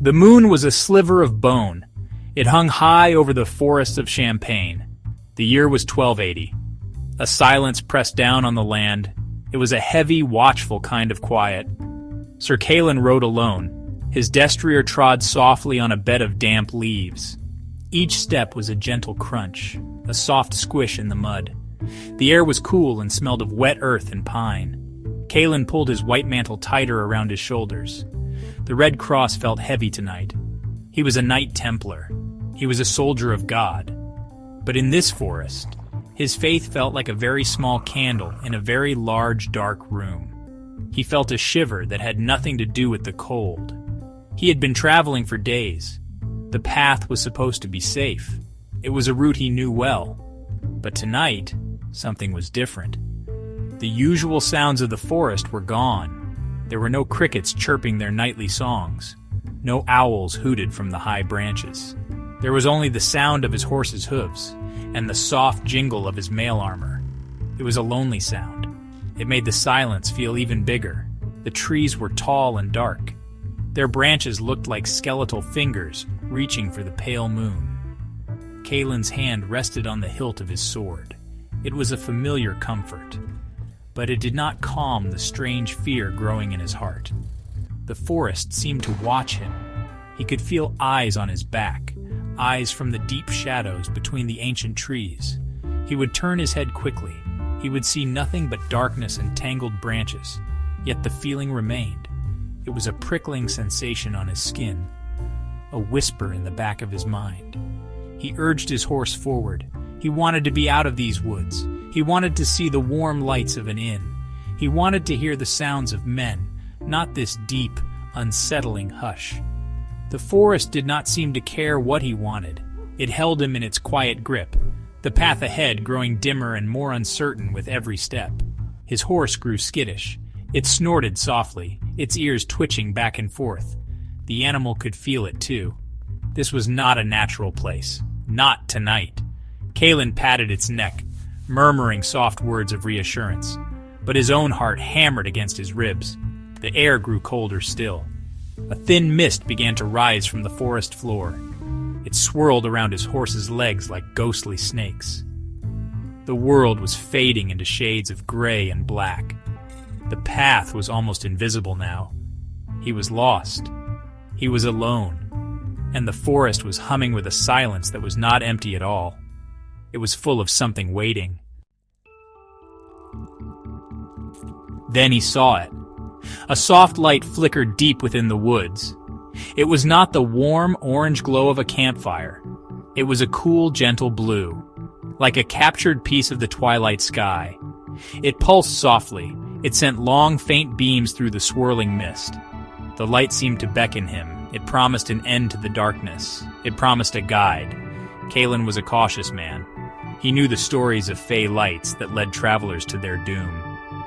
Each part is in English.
The moon was a sliver of bone. It hung high over the forests of Champagne. The year was 1280. A silence pressed down on the land. It was a heavy, watchful kind of quiet. Sir Calin rode alone. His destrier trod softly on a bed of damp leaves. Each step was a gentle crunch, a soft squish in the mud. The air was cool and smelled of wet earth and pine. Calin pulled his white mantle tighter around his shoulders. The red cross felt heavy tonight. He was a Knight Templar. He was a soldier of God. But in this forest, his faith felt like a very small candle in a very large, dark room. He felt a shiver that had nothing to do with the cold. He had been traveling for days. The path was supposed to be safe. It was a route he knew well. But tonight, something was different. The usual sounds of the forest were gone. There were no crickets chirping their nightly songs. No owls hooted from the high branches. There was only the sound of his horse's hooves and the soft jingle of his mail armor. It was a lonely sound. It made the silence feel even bigger. The trees were tall and dark. Their branches looked like skeletal fingers reaching for the pale moon. Calin's hand rested on the hilt of his sword. It was a familiar comfort, but it did not calm the strange fear growing in his heart. The forest seemed to watch him. He could feel eyes on his back, eyes from the deep shadows between the ancient trees. He would turn his head quickly. He would see nothing but darkness and tangled branches, yet the feeling remained. It was a prickling sensation on his skin, a whisper in the back of his mind. He urged his horse forward. He wanted to be out of these woods. He wanted to see the warm lights of an inn. He wanted to hear the sounds of men, not this deep, unsettling hush. The forest did not seem to care what he wanted. It held him in its quiet grip, the path ahead growing dimmer and more uncertain with every step. His horse grew skittish. It snorted softly, its ears twitching back and forth. The animal could feel it too. This was not a natural place. Not tonight. Calin patted its neck, murmuring soft words of reassurance. But his own heart hammered against his ribs. The air grew colder still. A thin mist began to rise from the forest floor. It swirled around his horse's legs like ghostly snakes. The world was fading into shades of gray and black. The path was almost invisible now. He was lost. He was alone. And the forest was humming with a silence that was not empty at all. It was full of something waiting. Then he saw it. A soft light flickered deep within the woods. It was not the warm orange glow of a campfire. It was a cool, gentle blue, like a captured piece of the twilight sky. It pulsed softly. It sent long, faint beams through the swirling mist. The light seemed to beckon him. It promised an end to the darkness. It promised a guide. Calin was a cautious man. He knew the stories of fey lights that led travelers to their doom.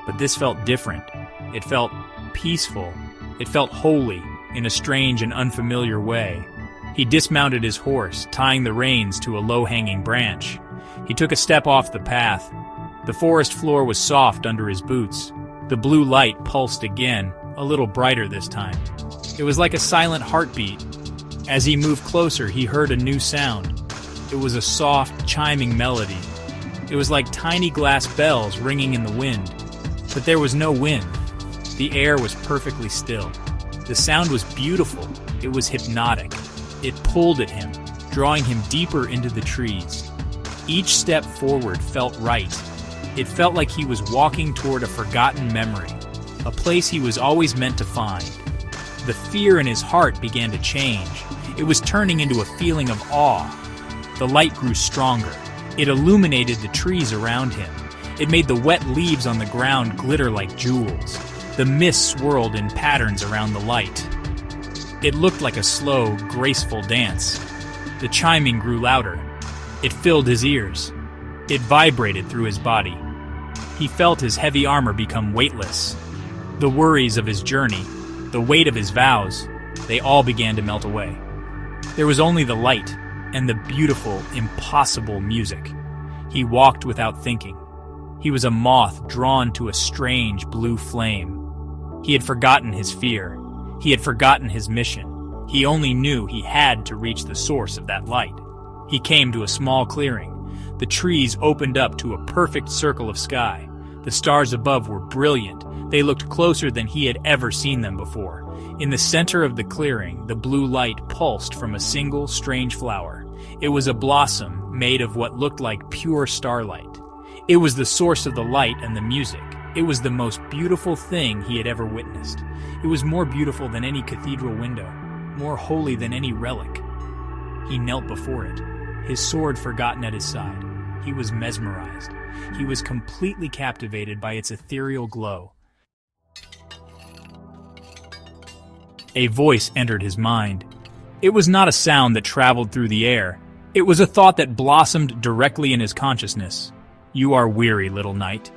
But this felt different. It felt peaceful. It felt holy in a strange and unfamiliar way. He dismounted his horse, tying the reins to a low-hanging branch. He took a step off the path. The forest floor was soft under his boots. The blue light pulsed again, a little brighter this time. It was like a silent heartbeat. As he moved closer, he heard a new sound. It was a soft, chiming melody. It was like tiny glass bells ringing in the wind. But there was no wind. The air was perfectly still. The sound was beautiful. It was hypnotic. It pulled at him, drawing him deeper into the trees. Each step forward felt right. It felt like he was walking toward a forgotten memory, a place he was always meant to find. The fear in his heart began to change. It was turning into a feeling of awe. The light grew stronger. It illuminated the trees around him. It made the wet leaves on the ground glitter like jewels. The mist swirled in patterns around the light. It looked like a slow, graceful dance. The chiming grew louder. It filled his ears. It vibrated through his body. He felt his heavy armor become weightless. The worries of his journey, the weight of his vows, they all began to melt away. There was only the light and the beautiful, impossible music. He walked without thinking. He was a moth drawn to a strange blue flame. He had forgotten his fear. He had forgotten his mission. He only knew he had to reach the source of that light. He came to a small clearing. The trees opened up to a perfect circle of sky. The stars above were brilliant. They looked closer than he had ever seen them before. In the center of the clearing, the blue light pulsed from a single, strange flower. It was a blossom made of what looked like pure starlight. It was the source of the light and the music. It was the most beautiful thing he had ever witnessed. It was more beautiful than any cathedral window, more holy than any relic. He knelt before it, his sword forgotten at his side. He was mesmerized. He was completely captivated by its ethereal glow. A voice entered his mind. It was not a sound that traveled through the air. It was a thought that blossomed directly in his consciousness. "You are weary, little knight."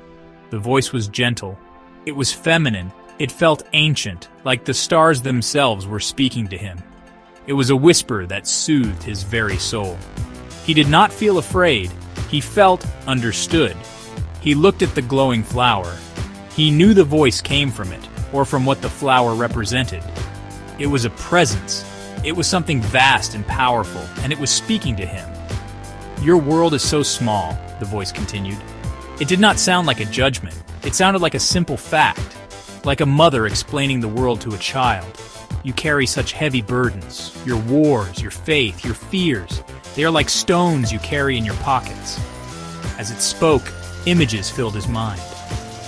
The voice was gentle. It was feminine. It felt ancient, like the stars themselves were speaking to him. It was a whisper that soothed his very soul. He did not feel afraid. He felt understood. He looked at the glowing flower. He knew the voice came from it, or from what the flower represented. It was a presence. It was something vast and powerful, and it was speaking to him. "Your world is so small," the voice continued. It did not sound like a judgment. It sounded like a simple fact, like a mother explaining the world to a child. "You carry such heavy burdens, your wars, your faith, your fears. They are like stones you carry in your pockets." As it spoke, images filled his mind.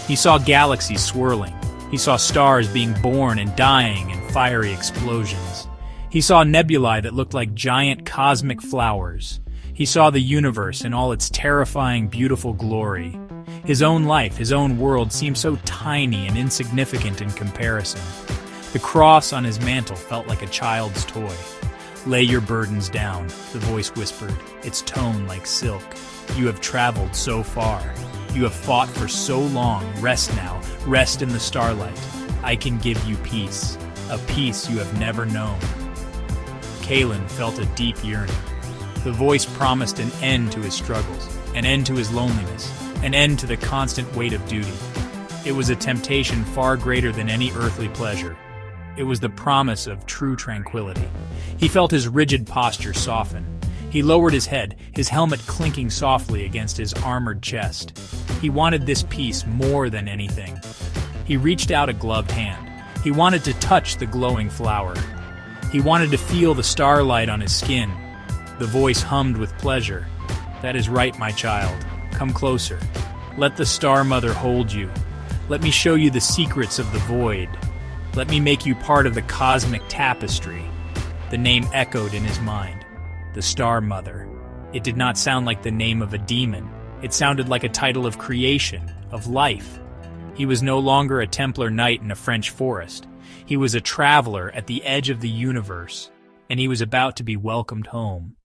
He saw galaxies swirling. He saw stars being born and dying in fiery explosions. He saw nebulae that looked like giant cosmic flowers. He saw the universe in all its terrifying, beautiful glory. His own life, his own world seemed so tiny and insignificant in comparison. The cross on his mantle felt like a child's toy. "Lay your burdens down," the voice whispered, its tone like silk. "You have traveled so far. You have fought for so long. Rest now. Rest in the starlight. I can give you peace, a peace you have never known." Kalen felt a deep yearning. The voice promised an end to his struggles, an end to his loneliness, an end to the constant weight of duty. It was a temptation far greater than any earthly pleasure. It was the promise of true tranquility. He felt his rigid posture soften. He lowered his head, his helmet clinking softly against his armored chest. He wanted this peace more than anything. He reached out a gloved hand. He wanted to touch the glowing flower. He wanted to feel the starlight on his skin. The voice hummed with pleasure. "That is right, my child. Come closer. Let the Star Mother hold you. Let me show you the secrets of the void. Let me make you part of the cosmic tapestry." The name echoed in his mind. The Star Mother. It did not sound like the name of a demon. It sounded like a title of creation, of life. He was no longer a Templar knight in a French forest. He was a traveler at the edge of the universe, and he was about to be welcomed home.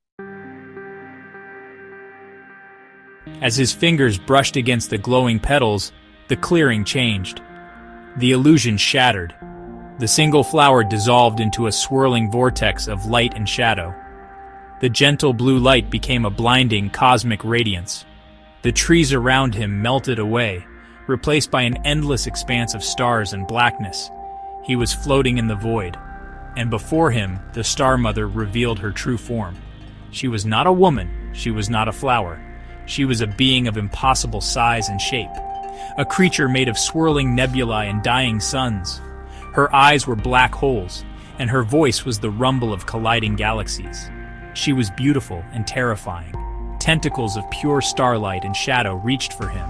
As his fingers brushed against the glowing petals, the clearing changed. The illusion shattered. The single flower dissolved into a swirling vortex of light and shadow. The gentle blue light became a blinding cosmic radiance. The trees around him melted away, replaced by an endless expanse of stars and blackness. He was floating in the void, and before him, the Star Mother revealed her true form. She was not a woman, she was not a flower. She was a being of impossible size and shape, a creature made of swirling nebulae and dying suns. Her eyes were black holes, and her voice was the rumble of colliding galaxies. She was beautiful and terrifying. Tentacles of pure starlight and shadow reached for him.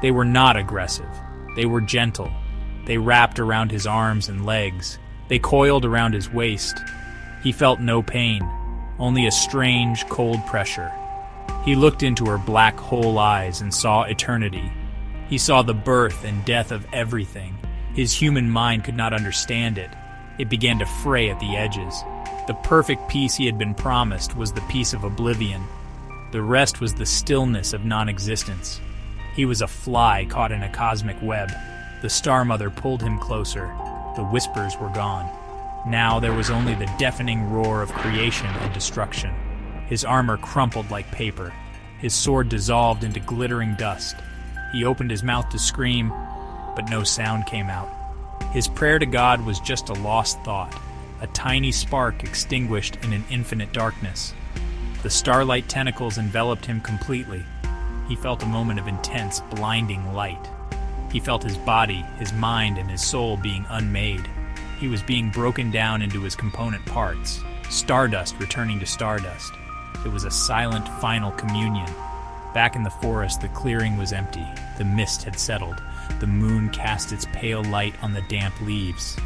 They were not aggressive. They were gentle. They wrapped around his arms and legs. They coiled around his waist. He felt no pain, only a strange, cold pressure. He looked into her black hole eyes and saw eternity. He saw the birth and death of everything. His human mind could not understand it. It began to fray at the edges. The perfect peace he had been promised was the peace of oblivion. The rest was the stillness of non-existence. He was a fly caught in a cosmic web. The Star Mother pulled him closer. The whispers were gone. Now there was only the deafening roar of creation and destruction. His armor crumpled like paper. His sword dissolved into glittering dust. He opened his mouth to scream, but no sound came out. His prayer to God was just a lost thought. a tiny spark extinguished in an infinite darkness. The starlight tentacles enveloped him completely. He felt a moment of intense, blinding light. He felt his body, his mind, and his soul being unmade. He was being broken down into his component parts, stardust returning to stardust. It was a silent, final communion. Back in the forest, the clearing was empty. The mist had settled. The moon cast its pale light on the damp leaves.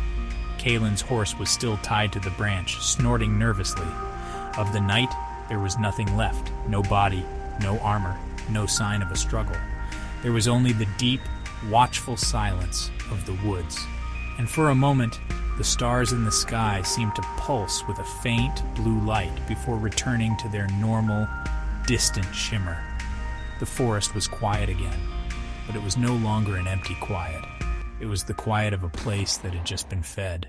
Kalen's horse was still tied to the branch, snorting nervously. Of the night, there was nothing left. No body, no armor, no sign of a struggle. There was only the deep, watchful silence of the woods. And for a moment, the stars in the sky seemed to pulse with a faint blue light before returning to their normal, distant shimmer. The forest was quiet again, but it was no longer an empty quiet. It was the quiet of a place that had just been fed.